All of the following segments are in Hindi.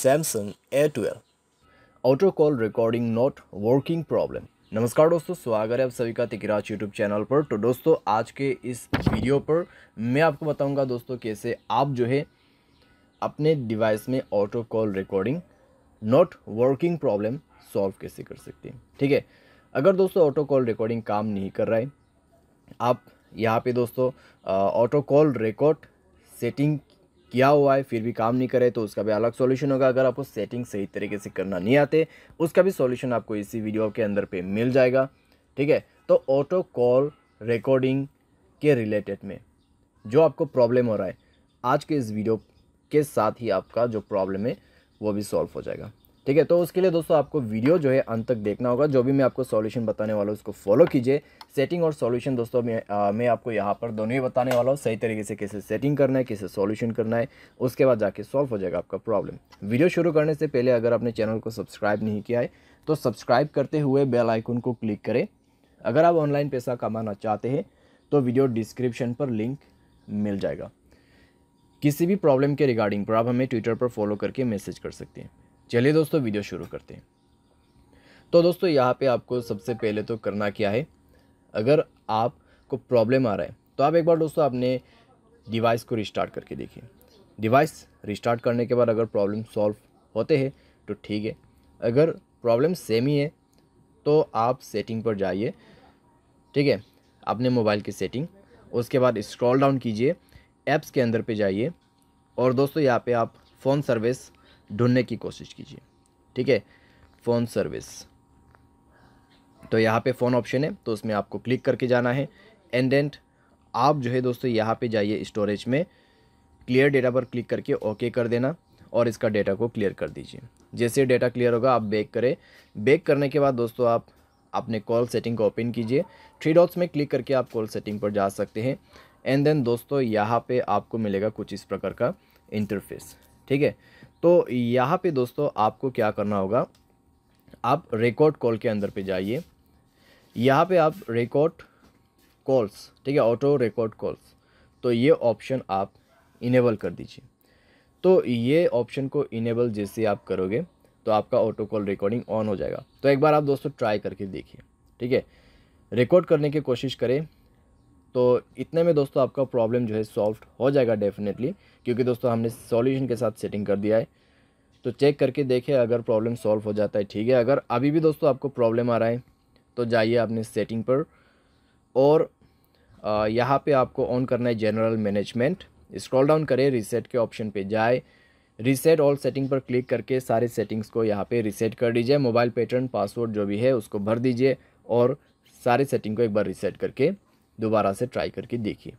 Samsung A12 auto call recording not working problem. नमस्कार दोस्तों, स्वागत है आप सभी का तिकराज यूट्यूब चैनल पर। तो दोस्तों आज के इस वीडियो पर मैं आपको बताऊंगा दोस्तों कैसे आप जो है अपने डिवाइस में auto call recording not working problem solve कैसे कर सकते हैं। ठीक है, अगर दोस्तों ऑटो कॉल रिकॉर्डिंग काम नहीं कर रहा है, आप यहाँ पे दोस्तों ऑटो कॉल रिकॉर्ड सेटिंग किया हुआ है फिर भी काम नहीं करे तो उसका भी अलग सॉल्यूशन होगा। अगर आपको सेटिंग सही तरीके से करना नहीं आते उसका भी सॉल्यूशन आपको इसी वीडियो के अंदर पे मिल जाएगा। ठीक है, तो ऑटो कॉल रिकॉर्डिंग के रिलेटेड में जो आपको प्रॉब्लम हो रहा है, आज के इस वीडियो के साथ ही आपका जो प्रॉब्लम है वो भी सॉल्व हो जाएगा। ठीक है, तो उसके लिए दोस्तों आपको वीडियो जो है अंत तक देखना होगा। जो भी मैं आपको सॉल्यूशन बताने वाला हूँ उसको फॉलो कीजिए। सेटिंग और सॉल्यूशन दोस्तों मैं आपको यहाँ पर दोनों ही बताने वाला हूँ, सही तरीके से कैसे सेटिंग करना है, कैसे सॉल्यूशन करना है, उसके बाद जाके सॉल्व हो जाएगा आपका प्रॉब्लम। वीडियो शुरू करने से पहले अगर आपने चैनल को सब्सक्राइब नहीं किया है तो सब्सक्राइब करते हुए बेल आइकन को क्लिक करें। अगर आप ऑनलाइन पैसा कमाना चाहते हैं तो वीडियो डिस्क्रिप्शन पर लिंक मिल जाएगा। किसी भी प्रॉब्लम के रिगार्डिंग पर आप हमें ट्विटर पर फॉलो करके मैसेज कर सकते हैं। चलिए दोस्तों वीडियो शुरू करते हैं। तो दोस्तों यहाँ पे आपको सबसे पहले तो करना क्या है, अगर आपको प्रॉब्लम आ रहा है तो आप एक बार दोस्तों अपने डिवाइस को रिस्टार्ट करके देखिए। डिवाइस रिस्टार्ट करने के बाद अगर प्रॉब्लम सॉल्व होते हैं तो ठीक है, अगर प्रॉब्लम सेम ही है तो आप सेटिंग पर जाइए। ठीक है, अपने मोबाइल की सेटिंग, उसके बाद स्क्रॉल डाउन कीजिए, ऐप्स के अंदर पे जाइए और दोस्तों यहाँ पे आप फ़ोन सर्विस ढूंढने की कोशिश कीजिए। ठीक है, फ़ोन सर्विस, तो यहाँ पे फ़ोन ऑप्शन है तो उसमें आपको क्लिक करके जाना है। एंड देन आप जो है दोस्तों यहाँ पे जाइए, स्टोरेज में क्लियर डेटा पर क्लिक करके ओके कर देना और इसका डेटा को क्लियर कर दीजिए। जैसे डेटा क्लियर होगा आप बैक करें। बैक करने के बाद दोस्तों आप अपने कॉल सेटिंग को ओपन कीजिए। थ्री डॉट्स में क्लिक करके आप कॉल सेटिंग पर जा सकते हैं। एंड देन दोस्तों यहाँ पे आपको मिलेगा कुछ इस प्रकार का इंटरफेस। ठीक है, तो यहाँ पे दोस्तों आपको क्या करना होगा, आप रिकॉर्ड कॉल के अंदर पे जाइए। यहाँ पे आप रिकॉर्ड कॉल्स, ठीक है, ऑटो रिकॉर्ड कॉल्स, तो ये ऑप्शन आप इनेबल कर दीजिए। तो ये ऑप्शन को इनेबल जैसे आप करोगे तो आपका ऑटो कॉल रिकॉर्डिंग ऑन हो जाएगा। तो एक बार आप दोस्तों ट्राई करके देखिए। ठीक है, रिकॉर्ड करने की कोशिश करें तो इतने में दोस्तों आपका प्रॉब्लम जो है सॉल्व हो जाएगा डेफिनेटली, क्योंकि दोस्तों हमने सॉल्यूशन के साथ सेटिंग कर दिया है। तो चेक करके देखें, अगर प्रॉब्लम सॉल्व हो जाता है ठीक है। अगर अभी भी दोस्तों आपको प्रॉब्लम आ रहा है तो जाइए अपनी सेटिंग पर और यहाँ पे आपको ऑन करना है जनरल मैनेजमेंट। स्क्रॉल डाउन करें, रीसेट के ऑप्शन पे जाए, रीसेट ऑल सेटिंग पर क्लिक करके सारे सेटिंग्स को यहाँ पे रीसेट कर दीजिए। मोबाइल पैटर्न, पासवर्ड जो भी है उसको भर दीजिए और सारे सेटिंग को एक बार रीसेट करके दोबारा से ट्राई करके देखिए।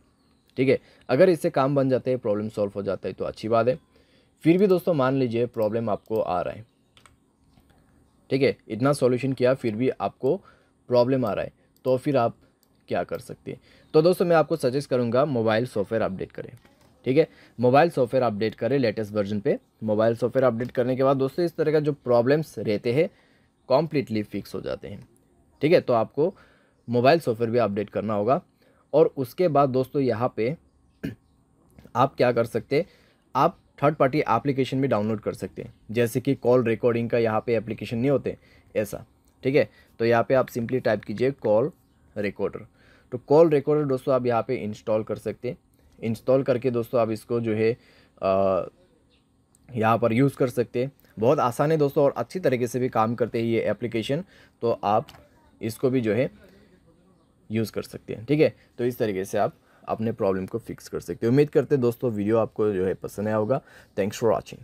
ठीक है, अगर इससे काम बन जाते हैं, प्रॉब्लम सॉल्व हो जाता है तो अच्छी बात है। फिर भी दोस्तों मान लीजिए प्रॉब्लम आपको आ रहा है, ठीक है, इतना सॉल्यूशन किया फिर भी आपको प्रॉब्लम आ रहा है, तो फिर आप क्या कर सकते हैं। तो दोस्तों मैं आपको सजेस्ट करूंगा मोबाइल सॉफ्टवेयर अपडेट करें। ठीक है, मोबाइल सॉफ्टवेयर अपडेट करें लेटेस्ट वर्जन पे। मोबाइल सॉफ्टवेयर अपडेट करने के बाद दोस्तों इस तरह का जो प्रॉब्लम्स रहते हैं कॉम्प्लीटली फिक्स हो जाते हैं। ठीक है, तो आपको मोबाइल सॉफ्टवेयर भी अपडेट करना होगा और उसके बाद दोस्तों यहाँ पे आप क्या कर सकते हैं, आप थर्ड पार्टी एप्लीकेशन भी डाउनलोड कर सकते हैं, जैसे कि कॉल रिकॉर्डिंग का यहाँ पे एप्लीकेशन नहीं होते ऐसा। ठीक है, तो यहाँ पे आप सिंपली टाइप कीजिए कॉल रिकॉर्डर। तो कॉल रिकॉर्डर दोस्तों आप यहाँ पे इंस्टॉल कर सकते हैं। इंस्टॉल करके दोस्तों आप इसको जो है यहाँ पर यूज़ कर सकते हैं। बहुत आसान है दोस्तों और अच्छी तरीके से भी काम करते हैं ये एप्लीकेशन, तो आप इसको भी जो है यूज़ कर सकते हैं। ठीक है, तो इस तरीके से आप अपने प्रॉब्लम को फिक्स कर सकते हैं। उम्मीद करते हैं दोस्तों वीडियो आपको जो है पसंद आया होगा। Thanks for watching.